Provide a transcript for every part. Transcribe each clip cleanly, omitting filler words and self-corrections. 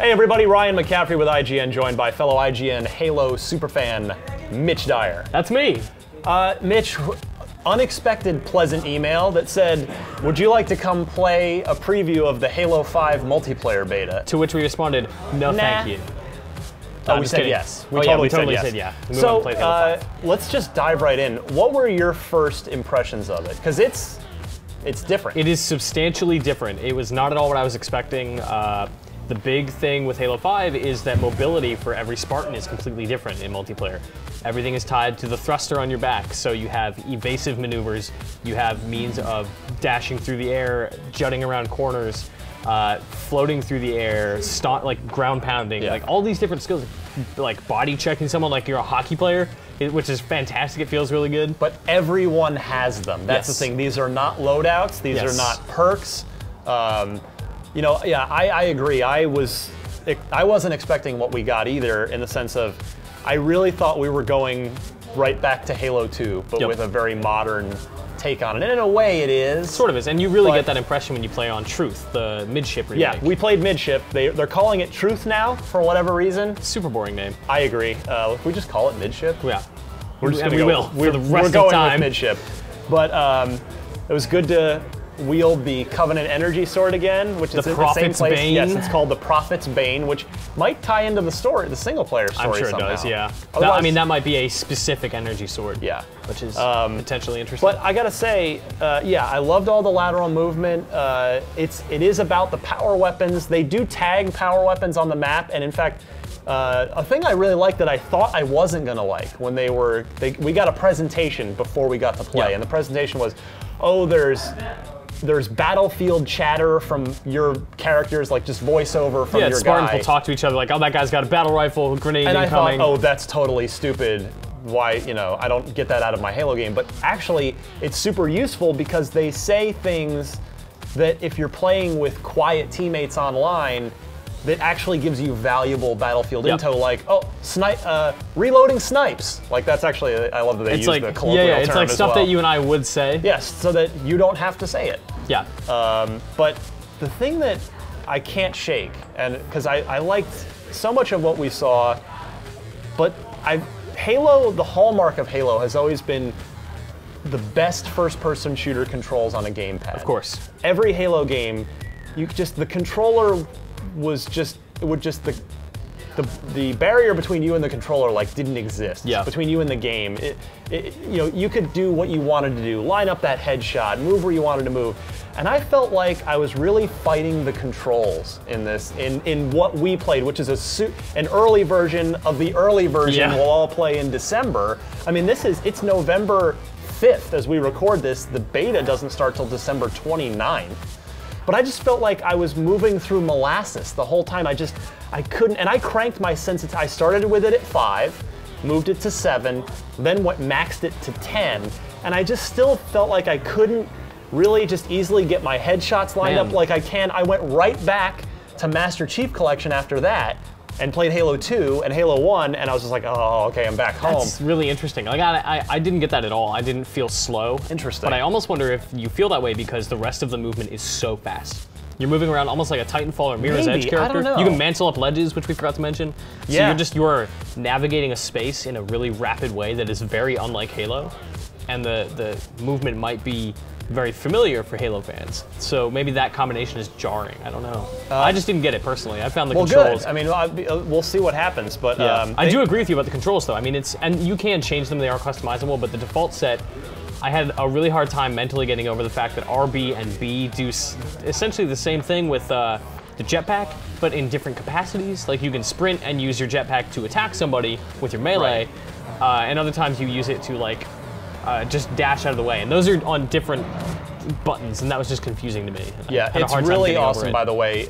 Hey everybody, Ryan McCaffrey with IGN, joined by fellow IGN Halo superfan Mitch Dyer. That's me. Mitch, unexpected pleasant email that said, would you like to come play a preview of the Halo 5 multiplayer beta? To which we responded, no thank you. We said yes. We totally said yes. So let's just dive right in. What were your first impressions of it? Because it's different. It is substantially different. It was not at all what I was expecting. The big thing with Halo 5 is that mobility for every Spartan is completely different in multiplayer. Everything is tied to the thruster on your back, so you have evasive maneuvers, you have means of dashing through the air, jutting around corners, floating through the air, like ground pounding, like all these different skills, like body checking someone like you're a hockey player, which is fantastic. It feels really good. But everyone has them. That's the thing. These are not loadouts. These are not perks. You know, yeah, I agree. I wasn't expecting what we got either, in the sense of, I really thought we were going right back to Halo 2, but with a very modern take on it. And in a way it is. Sort of is, and you really get that impression when you play on Truth, the Midship remake. Yeah, we played Midship. They're calling it Truth now, for whatever reason. Super boring name. I agree. If we just call it Midship? Yeah. We're just and gonna we go, will, for the rest of We're the going time. with Midship. But it was good to wield the Covenant Energy Sword again, which is in the same place. Bane. Yes, it's called the Prophet's Bane, which might tie into the story, the single-player story. I'm sure somehow. it does. Yeah. I mean, that might be a specific energy sword. Yeah. Which is potentially interesting. But I gotta say, yeah, I loved all the lateral movement. It is about the power weapons. They do tag power weapons on the map, and in fact, a thing I really liked that I thought I wasn't gonna like when we got a presentation before we got to play, and the presentation was, oh, there's battlefield chatter from your characters, like just voiceover from your Spartans guy. will talk to each other like, oh, that guy's got a battle rifle, grenade and incoming. I thought, oh, that's totally stupid. Why, you know, I don't get that out of my Halo game. But actually, it's super useful because they say things that if you're playing with quiet teammates online, that actually gives you valuable battlefield intel, like, oh, reloading snipes. Like, that's actually, I love that they use the colloquial term it's like as stuff well. that you and I would say. Yes, so that you don't have to say it. Yeah. But the thing that I can't shake, and because I liked so much of what we saw, but Halo, the hallmark of Halo has always been the best first-person shooter controls on a gamepad. Of course. Every Halo game, the controller was the barrier between you and the controller like didn't exist. Yeah. Between you and the game, you know, you could do what you wanted to do, line up that headshot, move where you wanted to move, and I felt like I was really fighting the controls in this, in what we played, which is an early version of the early version we'll all play in December. I mean, it's November 5th as we record this. The beta doesn't start till December 29th. But I just felt like I was moving through molasses the whole time. I couldn't, and I cranked my sensitivity. I started with it at 5, moved it to 7, then maxed it to 10, and I just still felt like I couldn't really just easily get my headshots lined up like I can. I went right back to Master Chief Collection after that, and played Halo 2 and Halo 1, and I was just like, oh, okay, I'm back home. That's really interesting. Like, I didn't get that at all. I didn't feel slow. Interesting. But I almost wonder if you feel that way because the rest of the movement is so fast. You're moving around almost like a Titanfall or Mirror's Edge character. I don't know. You can mantle up ledges, which we forgot to mention. So you're navigating a space in a really rapid way that is very unlike Halo. And the movement might be very familiar for Halo fans. So maybe that combination is jarring. I don't know. I just didn't get it personally. I found the controls. Good. I mean, we'll see what happens, but I do agree with you about the controls, though. I mean, and you can change them; they are customizable. But the default set, I had a really hard time mentally getting over the fact that RB and B do essentially the same thing with the jetpack, but in different capacities. Like you can sprint and use your jetpack to attack somebody with your melee, and other times you use it to like just dash out of the way. And those are on different buttons, and that was just confusing to me. Yeah, it's really awesome, by the way.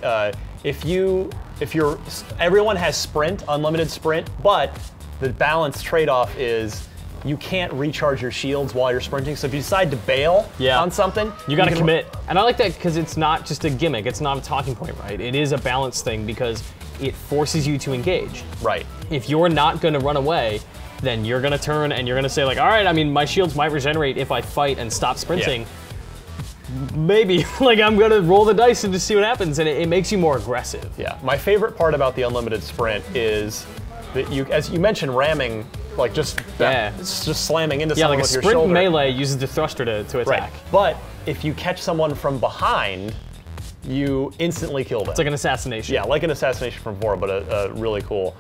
Everyone has sprint, unlimited sprint, but the balance trade-off is you can't recharge your shields while you're sprinting. So if you decide to bail on something, you gotta commit. And I like that because it's not just a gimmick. It's not a talking point, right? It is a balance thing because it forces you to engage. Right. If you're not gonna run away, then you're gonna turn and you're gonna say like, all right, I mean, my shields might regenerate if I fight and stop sprinting. maybe, like, I'm gonna roll the dice and just see what happens, and it makes you more aggressive. Yeah, my favorite part about the unlimited sprint is that you, as you mentioned, ramming, like just just slamming into someone like with your a sprint shoulder. melee uses the thruster to attack. Right, but if you catch someone from behind, you instantly kill them. It's like an assassination. Yeah, like an assassination from 4, but really cool.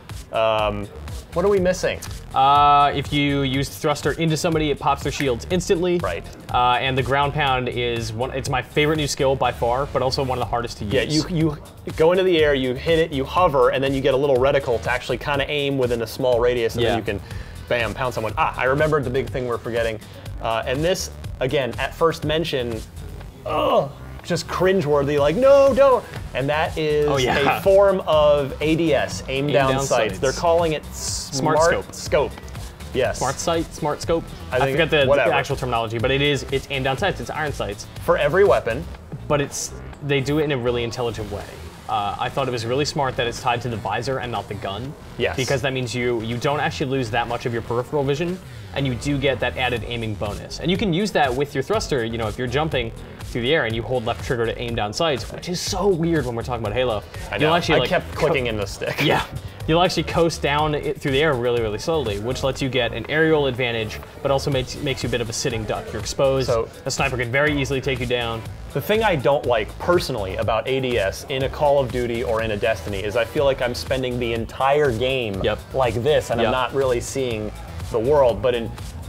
What are we missing? If you use the thruster into somebody, it pops their shields instantly. Right. And the ground pound is it's my favorite new skill by far, but also one of the hardest to use. Yeah, you go into the air, you hit it, you hover, and then you get a little reticle to actually kind of aim within a small radius, and then you can, bam, pound someone. I remembered the big thing we're forgetting. And this, again, at first mention, just cringeworthy, like, no, don't. And that is a form of ADS, aim down sights. They're calling it smart scope. Yes. Smart sight, smart scope. I forget the actual terminology, but it's aim down sights, it's iron sights. For every weapon. But they do it in a really intelligent way. I thought it was really smart that it's tied to the visor and not the gun. Yes. Because that means you don't actually lose that much of your peripheral vision, and you do get that added aiming bonus. And you can use that with your thruster, if you're jumping through the air and you hold left trigger to aim down sights, which is so weird when we're talking about Halo. I know. I kept clicking in the stick. Yeah. You'll actually coast down through the air really, really slowly, which lets you get an aerial advantage, but also makes you a bit of a sitting duck. You're exposed. So a sniper can very easily take you down. The thing I don't like personally about ADS in a Call of Duty or in a Destiny is I feel like I'm spending the entire game like this, and I'm not really seeing the world. But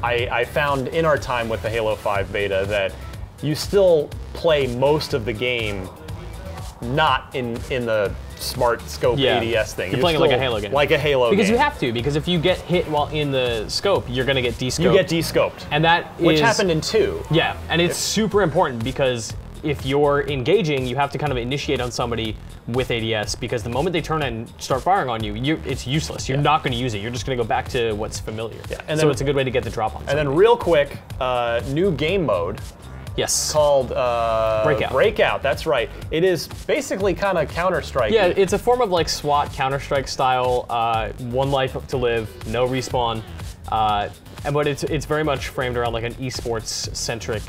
I found in our time with the Halo 5 beta that you still play most of the game not in the smart scope ADS thing. You're playing it like a Halo game. Like a Halo because game. You have to, because if you get hit while in the scope, you're going to get descoped. You get descoped. And which happened in 2. Yeah, and it's super important because if you're engaging, you have to kind of initiate on somebody with ADS, because the moment they turn and start firing on you, it's useless. You're not going to use it. You're just going to go back to what's familiar. Yeah. And so it's a good way to get the drop on somebody. And then real quick, new game mode. Yes. Called Breakout. Breakout, that's right. It is basically kind of Counter-Strike. Yeah, it's a form of like SWAT Counter-Strike style, one life to live, no respawn, but it's very much framed around like an esports centric.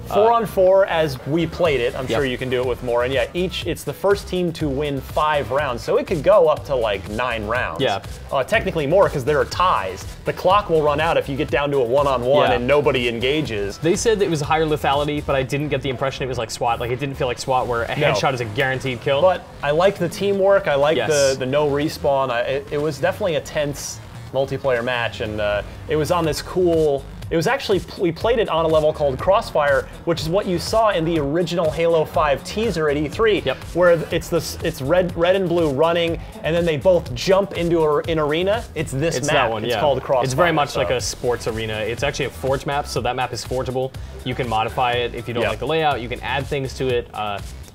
4-on-4 as we played it. I'm sure you can do it with more. And yeah, it's the first team to win 5 rounds. So it could go up to like 9 rounds. Yeah. Technically more because there are ties. The clock will run out if you get down to a 1-on-1 and nobody engages. They said that it was higher lethality, but I didn't get the impression it was like SWAT. Like it didn't feel like SWAT where a headshot is a guaranteed kill. But I liked the teamwork. I liked the no respawn. It was definitely a tense multiplayer match, and it was on this cool. It was actually, we played it on a level called Crossfire, which is what you saw in the original Halo 5 teaser at E3, where it's red and blue running, and then they both jump into an arena. It's this map. That one, it's called Crossfire. It's very much like a sports arena. It's actually a Forge map, so that map is forgeable. You can modify it if you don't like the layout. You can add things to it.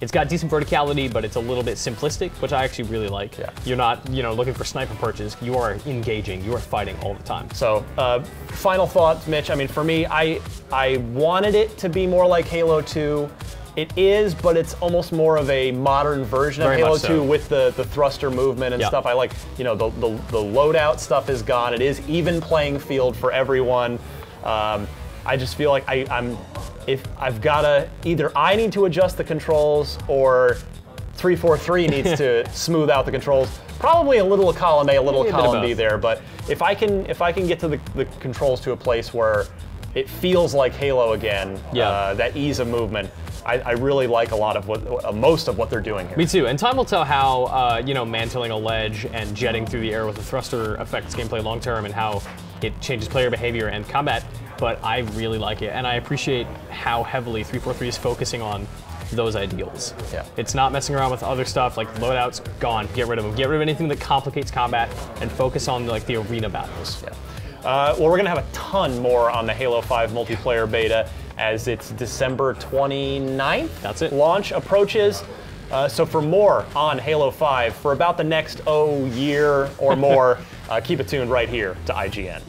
It's got decent verticality, but it's a little bit simplistic, which I actually really like. Yeah. You're not, looking for sniper perches. You are engaging. You are fighting all the time. So, final thoughts, Mitch. I mean, for me, I wanted it to be more like Halo 2. It is, but it's almost more of a modern version of Halo 2 with the thruster movement and stuff. I like, the loadout stuff is gone. It is even playing field for everyone. I just feel like if I've got to, either I need to adjust the controls or 343 needs to smooth out the controls. Probably a little column A, a little column B there, but if I can get to the controls to a place where it feels like Halo again, that ease of movement, I really like a lot of most of what they're doing here. Me too, and time will tell how mantling a ledge and jetting through the air with a thruster affects gameplay long term, and how it changes player behavior and combat. But I really like it, and I appreciate how heavily 343 is focusing on those ideals. Yeah. It's not messing around with other stuff like loadouts. Gone. Get rid of them. Get rid of anything that complicates combat, and focus on like the arena battles. Yeah. Well, we're gonna have a ton more on the Halo 5 multiplayer beta as its December 29th That's it. launch approaches. So for more on Halo 5 for about the next year or more, keep it tuned right here to IGN.